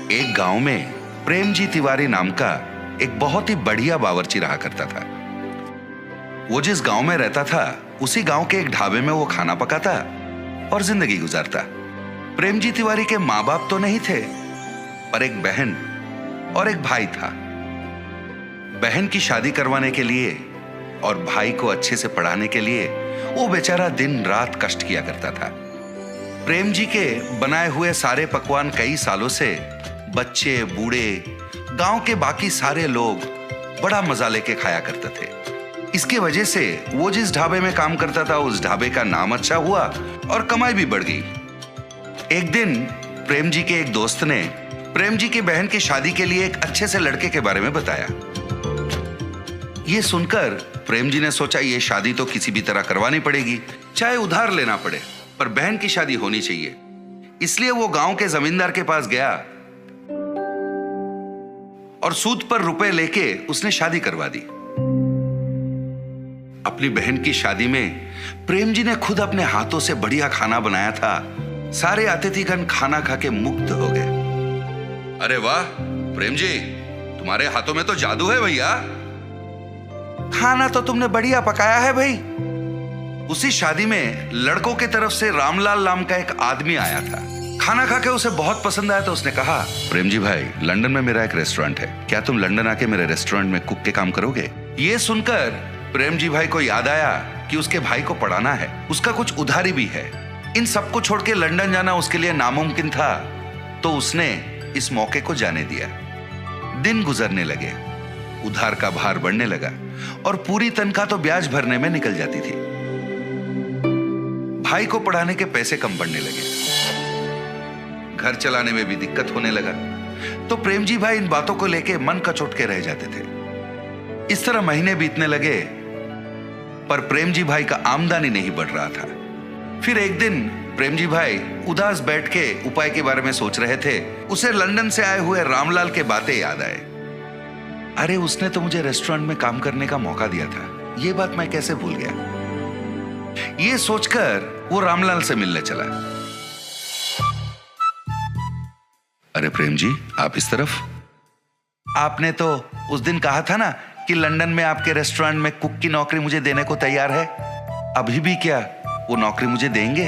एक गांव में प्रेमजी तिवारी नाम का एक बहुत ही बढ़िया बावर्ची रहा करता था। वो जिस गांव में रहता था उसी गांव के एक ढाबे में वो खाना पकाता और जिंदगी गुजारता। प्रेमजी तिवारी के माँ बाप तो नहीं थे, पर एक बहन और एक भाई था। बहन की शादी करवाने के लिए और भाई को अच्छे से पढ़ाने के लिए वो बेचारा दिन रात कष्ट किया करता था। प्रेम जी के बनाए हुए सारे पकवान कई सालों से बच्चे, बूढ़े, गांव के बाकी सारे लोग बड़ा मजा लेके खाया करते थे। इसकी वजह से वो जिस ढाबे में काम करता था उस ढाबे का नाम अच्छा हुआ और कमाई भी बढ़ गई। एक दिन प्रेम जी के एक दोस्त ने प्रेम जी की बहन की शादी के लिए एक अच्छे से लड़के के बारे में बताया। ये सुनकर प्रेम जी ने सोचा ये शादी तो किसी भी तरह करवानी पड़ेगी, चाहे उधार लेना पड़े, पर बहन की शादी होनी चाहिए। इसलिए वो गांव के जमींदार के पास गया और सूद पर रुपए लेके उसने शादी करवा दी। अपनी बहन की शादी में प्रेम जी ने खुद अपने हाथों से बढ़िया खाना बनाया था। सारे अतिथिगण खाना खा के मुग्ध हो गए। अरे वाह प्रेम जी, तुम्हारे हाथों में तो जादू है भैया। खाना तो तुमने बढ़िया पकाया है भाई। उसी शादी में लड़कों की तरफ से रामलाल नाम का एक आदमी आया था। खाना खा के उसे बहुत पसंद आया तो उसने कहा, प्रेम जी भाई, लंदन में मेरा एक रेस्टोरेंट है, क्या तुम लंदन आके मेरे रेस्टोरेंट में कुक के काम करोगे? ये सुनकर प्रेम जी भाई को याद आया कि उसके भाई को पढ़ाना है, उसका कुछ उधारी भी है। इन सबको छोड़ के लंदन जाना उसके लिए नामुमकिन था, तो उसने इस मौके को जाने दिया। दिन गुजरने लगे, उधार का भार बढ़ने लगा और पूरी तनख्वाह तो ब्याज भरने में निकल जाती थी। भाई को पढ़ाने के पैसे कम पड़ने लगे, घर चलाने में भी दिक्कत होने लगा, तो प्रेम जी भाई इन बातों को लेके मन कचोट के रह जाते थे। इस तरह महीने बीतने लगे, पर प्रेम जी भाई का आमदनी नहीं बढ़ रहा था। फिर एक दिन प्रेम जी भाई उदास बैठ के उपाय के बारे में सोच रहे थे। उसे लंदन से आए हुए रामलाल के बातें याद आए। अरे उसने तो मुझे रेस्टोरेंट में काम करने का मौका दिया था, ये बात मैं कैसे भूल गया। ये सोचकर वो रामलाल से मिलने चला। अरे प्रेम जी, आप इस तरफ। आपने तो उस दिन कहा था ना कि लंदन में आपके रेस्टोरेंट में कुक की नौकरी मुझे देने को तैयार है। अभी भी क्या वो नौकरी मुझे देंगे?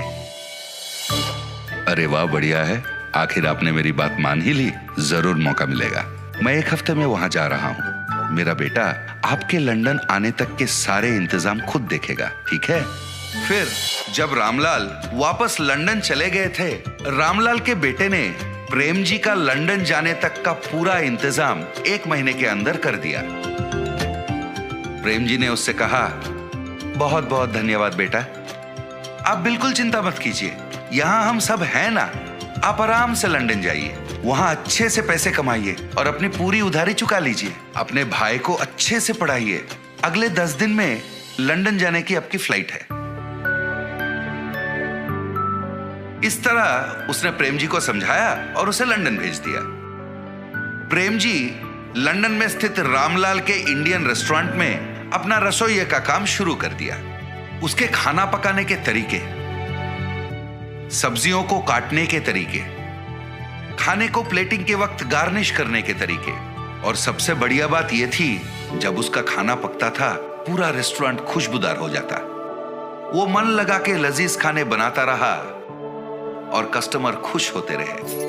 अरे वाह, बढ़िया है, आखिर आपने मेरी बात मान ही ली। जरूर मौका मिलेगा। मैं एक हफ्ते में वहां जा रहा हूं। मेरा बेटा आपके लंदन आने तक के सारे इंतजाम खुद देखेगा, ठीक है? फिर जब रामलाल वापस लंदन चले गए थे, रामलाल के बेटे ने प्रेम जी का लंदन जाने तक का पूरा इंतजाम 1 महीने के अंदर कर दिया। प्रेम जी ने उससे कहा, बहुत बहुत धन्यवाद बेटा, आप बिल्कुल चिंता मत कीजिए, यहां हम सब हैं ना। आप आराम से लंदन जाइए, वहां अच्छे से पैसे कमाइए और अपनी पूरी उधारी चुका लीजिए। अपने भाई को अच्छे से पढ़ाइए। अगले 10 दिन में लंदन जाने की आपकी फ्लाइट है। इस तरह उसने प्रेम जी को समझाया और उसे लंदन भेज दिया। प्रेम जी लंदन में स्थित रामलाल के इंडियन रेस्टोरेंट में अपना रसोइये का काम शुरू कर दिया। उसके खाना पकाने के तरीके, सब्जियों को काटने के तरीके, खाने को प्लेटिंग के वक्त गार्निश करने के तरीके, और सबसे बढ़िया बात यह थी, जब उसका खाना पकता था पूरा रेस्टोरेंट खुशबूदार हो जाता। वो मन लगा के लजीज खाने बनाता रहा और कस्टमर खुश होते रहे।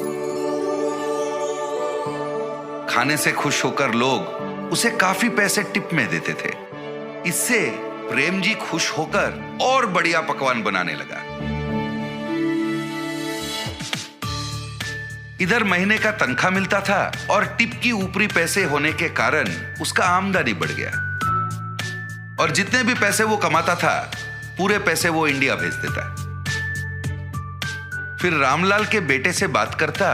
खाने से खुश होकर लोग उसे काफी पैसे टिप में देते थे। इससे प्रेम जी खुश होकर और बढ़िया पकवान बनाने लगा। इधर महीने का तनख्वाह मिलता था और टिप की ऊपरी पैसे होने के कारण उसका आमदनी बढ़ गया, और जितने भी पैसे वो कमाता था पूरे पैसे वो इंडिया भेज देता। फिर रामलाल के बेटे से बात करता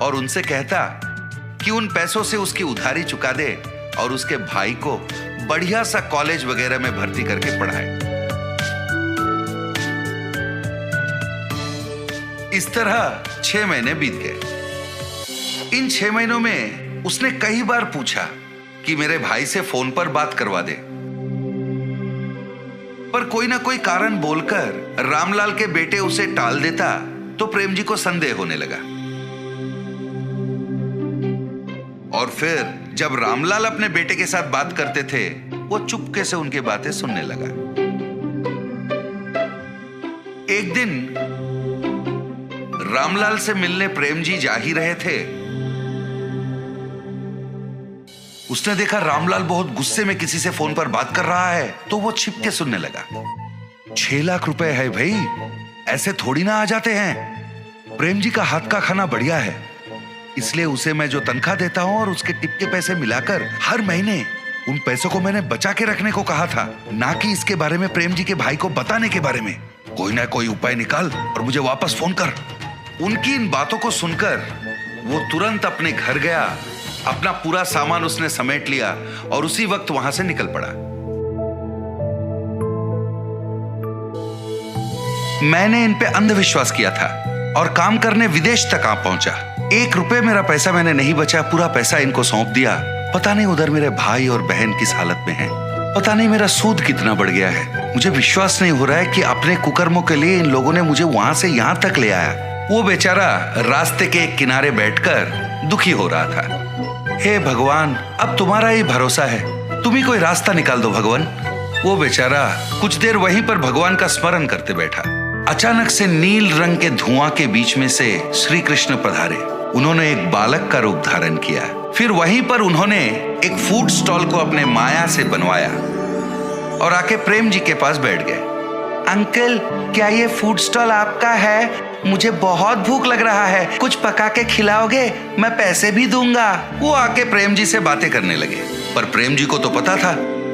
और उनसे कहता कि उन पैसों से उसकी उधारी चुका दे और उसके भाई को बढ़िया सा कॉलेज वगैरह में भर्ती करके पढ़ाए। इस तरह 6 महीने बीत गए। इन 6 महीनों में उसने कई बार पूछा कि मेरे भाई से फोन पर बात करवा दे, पर कोई ना कोई कारण बोलकर रामलाल के बेटे उसे टाल देता, तो प्रेम जी को संदेह होने लगा। फिर जब रामलाल अपने बेटे के साथ बात करते थे, वो चुपके से उनकी बातें सुनने लगा। एक दिन रामलाल से मिलने प्रेम जी जा ही रहे थे। उसने देखा रामलाल बहुत गुस्से में किसी से फोन पर बात कर रहा है, तो वो छिप के सुनने लगा। 6 लाख रुपए है भाई, ऐसे थोड़ी ना आ जाते हैं। प्रेम जी का हाथ का खाना बढ़िया है, इसलिए उसे मैं जो तनख्वाह देता हूं और उसके टिप के पैसे मिलाकर हर महीने उन पैसों को मैंने बचा के रखने को कहा था, ना कि इसके बारे में प्रेम जी के भाई को बताने के बारे में। कोई ना कोई उपाय निकाल और मुझे वापस फोन कर। उनकी इन बातों को सुनकर वो तुरंत अपने घर गया। अपना पूरा सामान उसने समेट लिया और उसी वक्त वहां से निकल पड़ा। मैंने इन पे अंधविश्वास किया था और काम करने विदेश तक आ पहुंचा। 1 रुपए मेरा पैसा मैंने नहीं बचा, पूरा पैसा इनको सौंप दिया। पता नहीं उधर मेरे भाई और बहन किस हालत में हैं। पता नहीं मेरा सूद कितना बढ़ गया है। मुझे विश्वास नहीं हो रहा है कि अपने कुकर्मों के लिए इन लोगों ने मुझे वहां से यहां तक ले आया। वो बेचारा रास्ते के एक किनारे बैठकर दुखी हो रहा था। हे भगवान, अब तुम्हारा ही भरोसा है, तुम ही कोई रास्ता निकाल दो भगवान। वो बेचारा कुछ देर वहीं पर भगवान का स्मरण करते बैठा। अचानक से नील रंग के धुआं के बीच में से श्री कृष्ण पधारे। उन्होंने एक बालक का रूप धारण किया। फिर वहीं पर उन्होंने एक फूड स्टॉल को अपने माया से बनवाया और आके प्रेम जी के पास बैठ गए। अंकल, क्या ये फूड स्टॉल आपका है? मुझे बहुत भूख लग रहा है, कुछ पका के खिलाओगे? मैं पैसे भी दूंगा। वो आके प्रेम जी से बातें करने लगे, पर प्रेम जी को तो पता था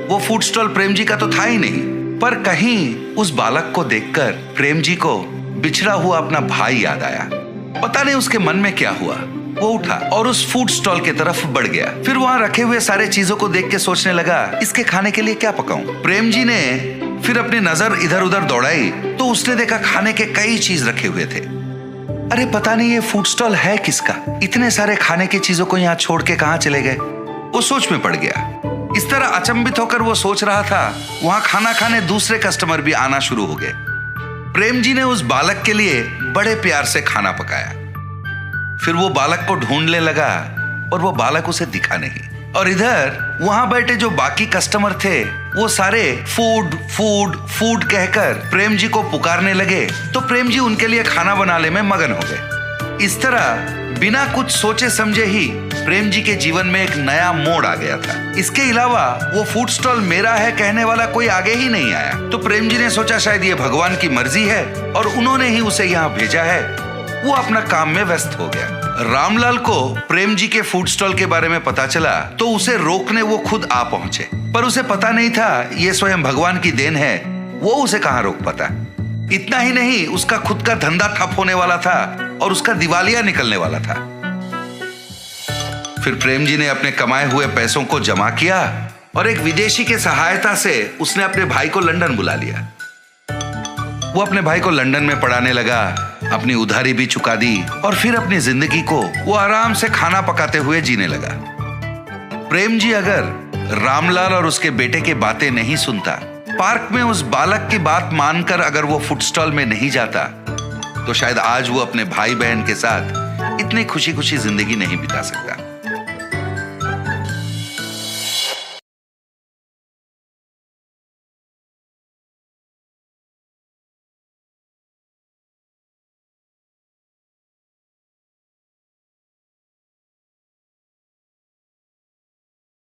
वो फूड स्टॉल प्रेम जी का तो था ही नहीं। पर कहीं उस बालक को देखकर प्रेम जी को बिछड़ा हुआ अपना भाई याद आया। पता नहीं उसके मन में क्या हुआ। वो उठा और उस फूड स्टॉल की तरफ बढ़ गया। फिर वहां रखे हुए सारे चीजों को देख के सोचने लगा, इसके खाने के लिए क्या पकाऊं? प्रेम जी ने फिर अपनी नजर इधर उधर दौड़ाई तो उसने देखा खाने के कई चीज रखे हुए थे। अरे पता नहीं ये फूड स्टॉल है किसका? इतने सारे खाने की चीजों को यहाँ छोड़ के कहाँ चले गए? वो सोच में पड़ गया। इस तरह अचंभित होकर वो सोच रहा था, वहां खाना खाने दूसरे कस्टमर भी आना शुरू हो गए। प्रेम जी ने उस बालक के लिए बड़े प्यार से खाना पकाया। फिर वो बालक को ढूंढने लगा और वो बालक उसे दिखा नहीं। और इधर वहां बैठे जो बाकी कस्टमर थे वो सारे फूड फूड फूड कहकर प्रेम जी को पुकारने लगे, तो प्रेम जी उनके लिए खाना बनाने में मगन हो गए। इस तरह बिना कुछ सोचे समझे ही प्रेम जी के जीवन में एक नया मोड़ आ गया था। इसके अलावा वो फूड स्टॉल मेरा है कहने वाला कोई आगे ही नहीं आया। तो प्रेम जी ने सोचा शायद ये भगवान की मर्जी है और उन्होंने ही उसे यहाँ भेजा है। वो अपना काम में व्यस्त हो गया। रामलाल को प्रेम जी के फूड स्टॉल के बारे में पता चला तो उसे रोकने वो खुद आ पहुंचे, पर उसे पता नहीं था ये स्वयं भगवान की देन है। वो उसे कहाँ रोक पाता। इतना ही नहीं, उसका खुद का धंधा ठप होने वाला था और उसका दिवालिया निकलने वाला था। फिर प्रेम जी ने अपने कमाए हुए पैसों को जमा किया और एक विदेशी के सहायता से उसने अपने भाई को लंदन बुला लिया। वो अपने भाई को लंदन में पढ़ाने लगा, अपनी उधारी भी चुका दी और फिर अपनी जिंदगी को वो आराम से खाना पकाते हुए जीने लगा। प्रेम जी अगर रामलाल और उसके बेटे की बातें नहीं सुनता, पार्क में उस बालक की बात मानकर अगर वो फूड स्टॉल में नहीं जाता, तो शायद आज वो अपने भाई बहन के साथ इतनी खुशी खुशी जिंदगी नहीं बिता सकता।